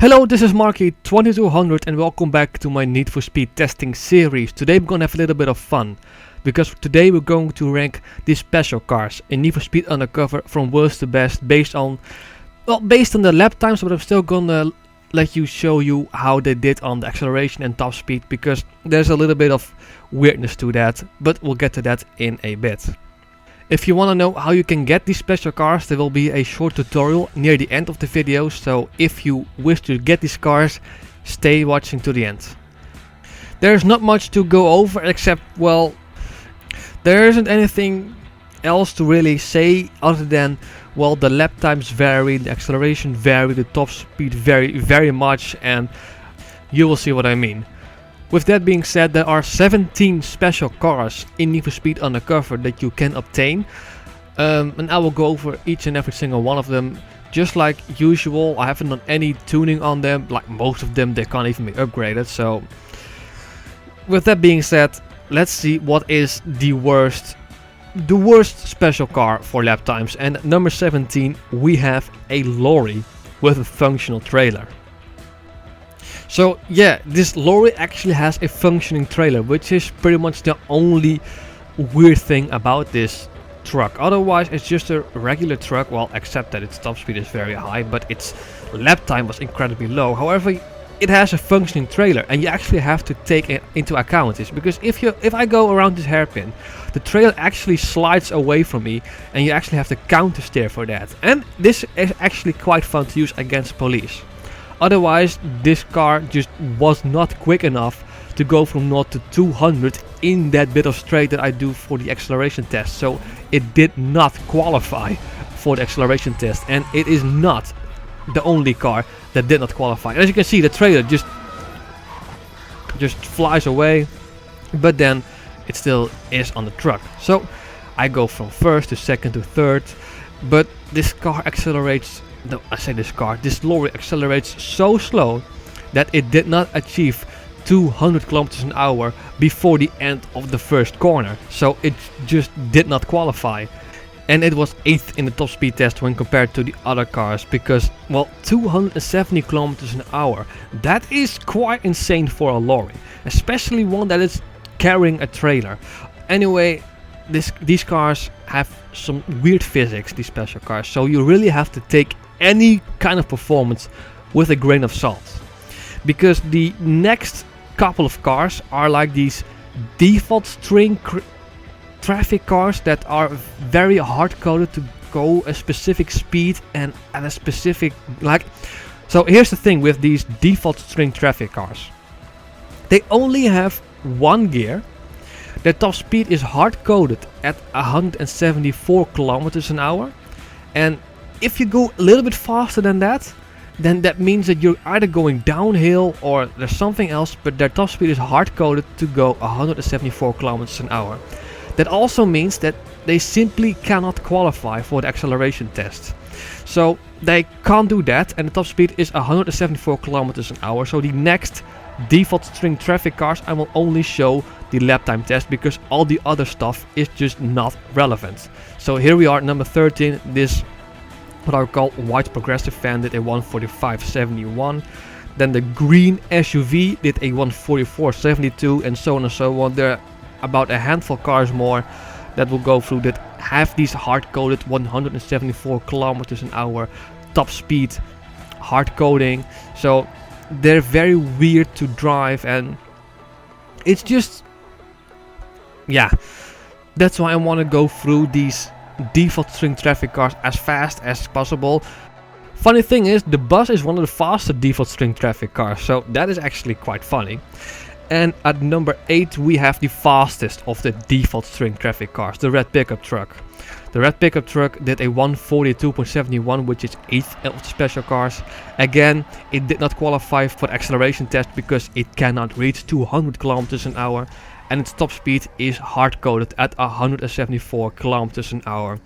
Hello, this is Marky2200 and welcome back to my Need for Speed testing series. Today we're gonna have a little bit of fun, because today we're going to rank these special cars in Need for Speed Undercover from worst to best based on the lap times, but I'm still gonna show you how they did on the acceleration and top speed, because there's a little bit of weirdness to that, but we'll get to that in a bit. If you want to know how you can get these special cars, there will be a short tutorial near the end of the video, so if you wish to get these cars, stay watching to the end. There's not much to go over except, well, there isn't anything else to really say other than, well, the lap times vary, the acceleration vary, the top speed vary very much, and you will see what I mean. With that being said, there are 17 special cars in Need for Speed Undercover that you can obtain. And I will go over each and every single one of them. Just like usual, I haven't done any tuning on them. Like most of them, they can't even be upgraded. So, with that being said, let's see what is the worst special car for lap times. And at number 17, we have a lorry with a functional trailer. So yeah, this lorry actually has a functioning trailer, which is pretty much the only weird thing about this truck. Otherwise, it's just a regular truck, well, except that its top speed is very high, but its lap time was incredibly low. However, it has a functioning trailer, and you actually have to take it into account this, because if I go around this hairpin, the trailer actually slides away from me, and you actually have to counter steer for that. And this is actually quite fun to use against police. Otherwise, this car just was not quick enough to go from 0 to 200 in that bit of straight that I do for the acceleration test. So it did not qualify for the acceleration test, and it is not the only car that did not qualify. As you can see, the trailer just flies away, but then it still is on the truck. So I go from first to second to third, but this car accelerates. No, I say this lorry accelerates so slow that it did not achieve 200 kilometers an hour before the end of the first corner. So it just did not qualify. And it was 8th in the top speed test when compared to the other cars, because, well, 270 kilometers an hour, that is quite insane for a lorry, especially one that is carrying a trailer. Anyway, these cars have some weird physics, these special cars, so you really have to take any kind of performance with a grain of salt, because the next couple of cars are like these default string traffic cars that are very hard coded to go a specific speed and at a specific so here's the thing with these default string traffic cars: they only have one gear. Their top speed is hard coded at 174 kilometers an hour, and if you go a little bit faster than that, then that means that you're either going downhill or there's something else, but their top speed is hard coded to go 174 kilometers an hour. That also means that they simply cannot qualify for the acceleration test. So they can't do that, and the top speed is 174 kilometers an hour. So the next default string traffic cars, I will only show the lap time test, because all the other stuff is just not relevant. So here we are, number 13, this what I call white progressive van did a 145.71. Then the green SUV did a 144.72, and so on and so on. There are about a handful of cars more that will go through that have these hard-coded 174 kilometers an hour top speed hard coding. So they're very weird to drive, and it's just, yeah, that's why I want to go through these default string traffic cars as fast as possible. Funny thing is, the bus is one of the faster default string traffic cars, so that is actually quite funny. And at number 8 we have the fastest of the default string traffic cars, the red pickup truck. The red pickup truck did a 142.71, which is 8th of the special cars. Again, it did not qualify for the acceleration test because it cannot reach 200 kilometers an hour, and its top speed is hard coded at 174 kilometers an hour.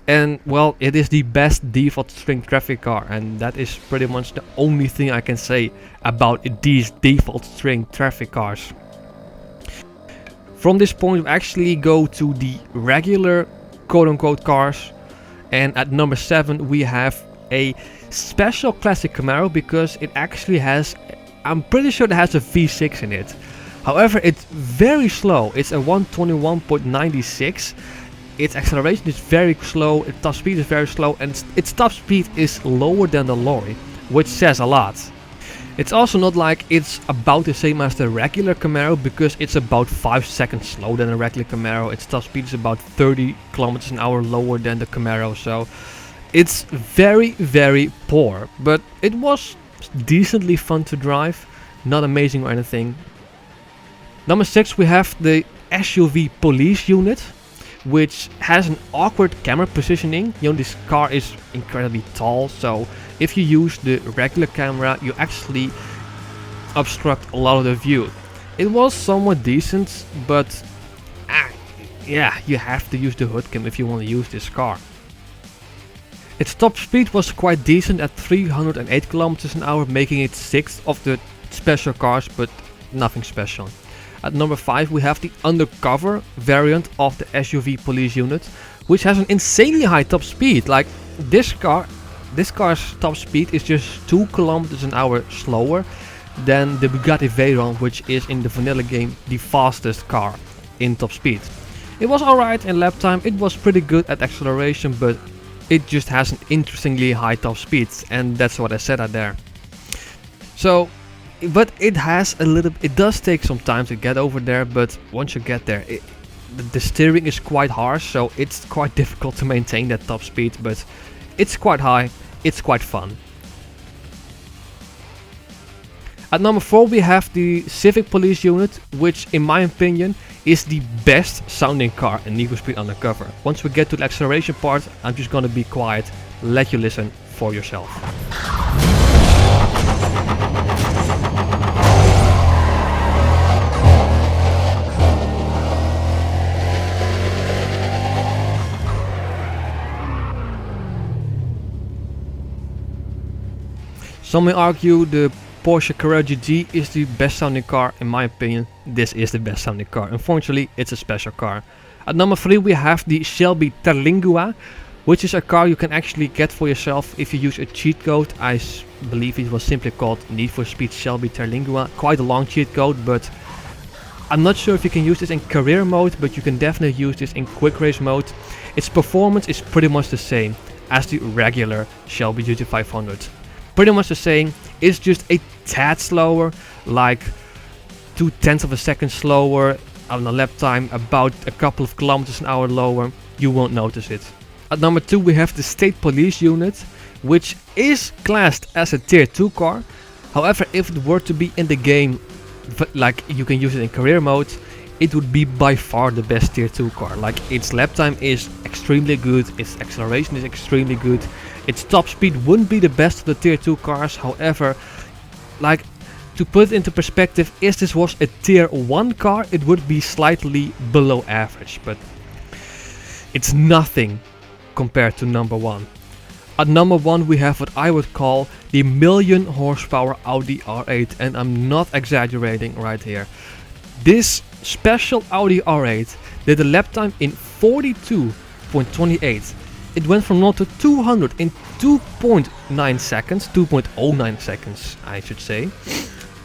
And well, it is the best default string traffic car, and that is pretty much the only thing I can say about these default string traffic cars. From this point we actually go to the regular quote-unquote cars, and at number 7 we have a special classic Camaro because it actually has, I'm pretty sure it has a V6 in it. However, it's very slow. It's a 121.96. Its acceleration is very slow, its top speed is very slow, and its top speed is lower than the lorry, which says a lot. It's also not like it's about the same as the regular Camaro, because it's about 5 seconds slower than a regular Camaro. Its top speed is about 30 kilometers an hour lower than the Camaro, so it's very, very poor. But it was decently fun to drive, not amazing or anything. Number 6, we have the SUV police unit, which has an awkward camera positioning. You know, this car is incredibly tall, so if you use the regular camera, you actually obstruct a lot of the view. It was somewhat decent, but yeah, you have to use the hood cam if you want to use this car. Its top speed was quite decent at 308 kilometers an hour, making it 6th of the special cars, but nothing special. At number 5, we have the Undercover variant of the SUV police unit, which has an insanely high top speed. Like this car's top speed is just 2 kilometers an hour slower than the Bugatti Veyron, which is in the vanilla game the fastest car in top speed. It was alright in lap time, it was pretty good at acceleration, but it just has an interestingly high top speed, and that's what I said out there. So, but it does take some time to get over there, but once you get there, the steering is quite harsh, so it's quite difficult to maintain that top speed, but it's quite high, it's quite fun. At number 4, we have the Civic Police unit, which in my opinion is the best sounding car in Need for Speed Undercover. Once we get to the acceleration part, I'm just gonna be quiet, let you listen for yourself. Some may argue the Porsche Carrera GT is the best sounding car. In my opinion, this is the best sounding car. Unfortunately, it's a special car. At number 3, we have the Shelby Terlingua, which is a car you can actually get for yourself if you use a cheat code. I believe it was simply called Need for Speed Shelby Terlingua. Quite a long cheat code, but I'm not sure if you can use this in career mode, but you can definitely use this in quick race mode. Its performance is pretty much the same as the regular Shelby GT500. Pretty much the same, it's just a tad slower, like 0.2 of a second slower on a lap time, about a couple of kilometers an hour lower. You won't notice it. At number 2, we have the State Police unit, which is classed as a tier 2 car. However, if it were to be in the game, like you can use it in career mode, it would be by far the best tier 2 car. Like its lap time is extremely good, its acceleration is extremely good. Its top speed wouldn't be the best of the tier 2 cars, however, like, to put it into perspective, if this was a tier 1 car, it would be slightly below average, but it's nothing compared to number 1. At number 1, we have what I would call the million horsepower Audi R8, and I'm not exaggerating right here. This special Audi R8 did a lap time in 42.28. It went from 0 to 200 in 2.9 seconds, 2.09 seconds I should say.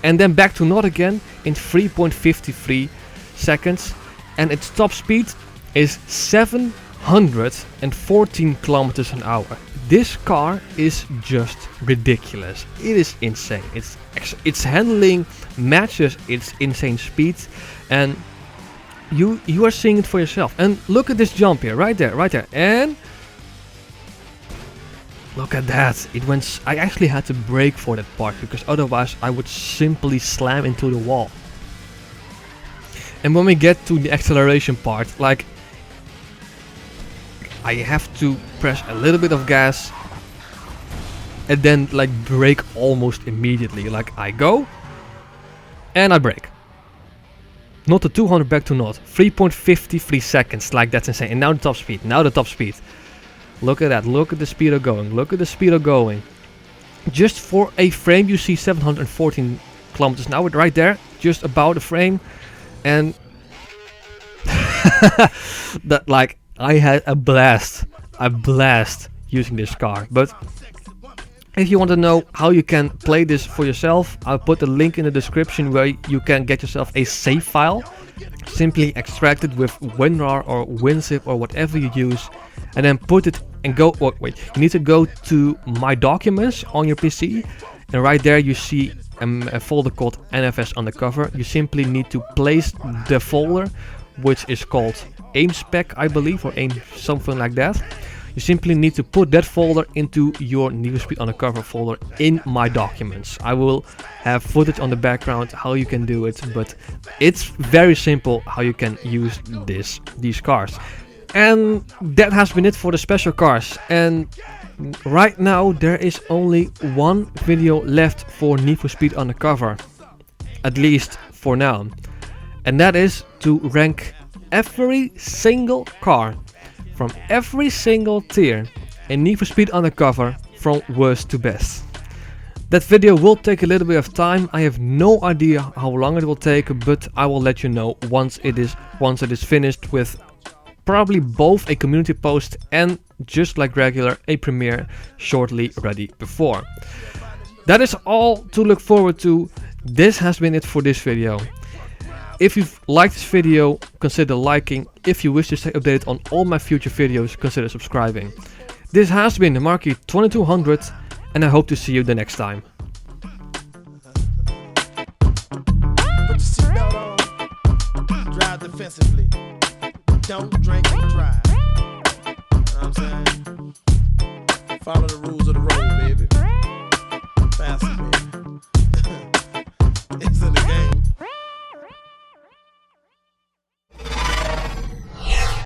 And then back to 0 again in 3.53 seconds. And its top speed is 714 kilometers an hour. This car is just ridiculous. It is insane. Its handling matches its insane speed, and you are seeing it for yourself. And look at this jump here, right there, and look at that. I actually had to brake for that part, because otherwise I would simply slam into the wall. And when we get to the acceleration part, like, I have to press a little bit of gas and then like brake almost immediately. Like I go and I brake. Not to 200, back to 0. 3.53 seconds, like that's insane. And now the top speed, Look at that, look at the speed of going, Just for a frame you see 714 kilometers an hour right there, just about a frame. And that, like, I had a blast using this car. But If you want to know how you can play this for yourself, I'll put a link in the description where you can get yourself a save file. Simply extract it with WinRAR or WinZip or whatever you use, and then put it and go. Oh, wait, you need to go to My Documents on your PC, and right there you see a folder called NFS Undercover. You simply need to place the folder, which is called AimSpec, I believe, or aim something like that. You simply need to put that folder into your Need for Speed Undercover folder in My Documents. I will have footage on the background how you can do it, but it's very simple how you can use these cars. And that has been it for the special cars. And right now there is only one video left for Need for Speed Undercover, at least for now, and that is to rank every single car from every single tier in Need for Speed Undercover from worst to best. That video will take a little bit of time. I have no idea how long it will take, but I will let you know once it is finished, with probably both a community post and, just like regular, a premiere shortly ready before. That is all to look forward to. This has been it for this video. If you've liked this video, consider liking. If you wish to stay updated on all my future videos, consider subscribing. This has been the Marquis 2200, and I hope to see you the next time. Put your seatbelt on. Drive defensively. Don't drink and drive. You know what I'm saying? Follow the rules of the road, baby.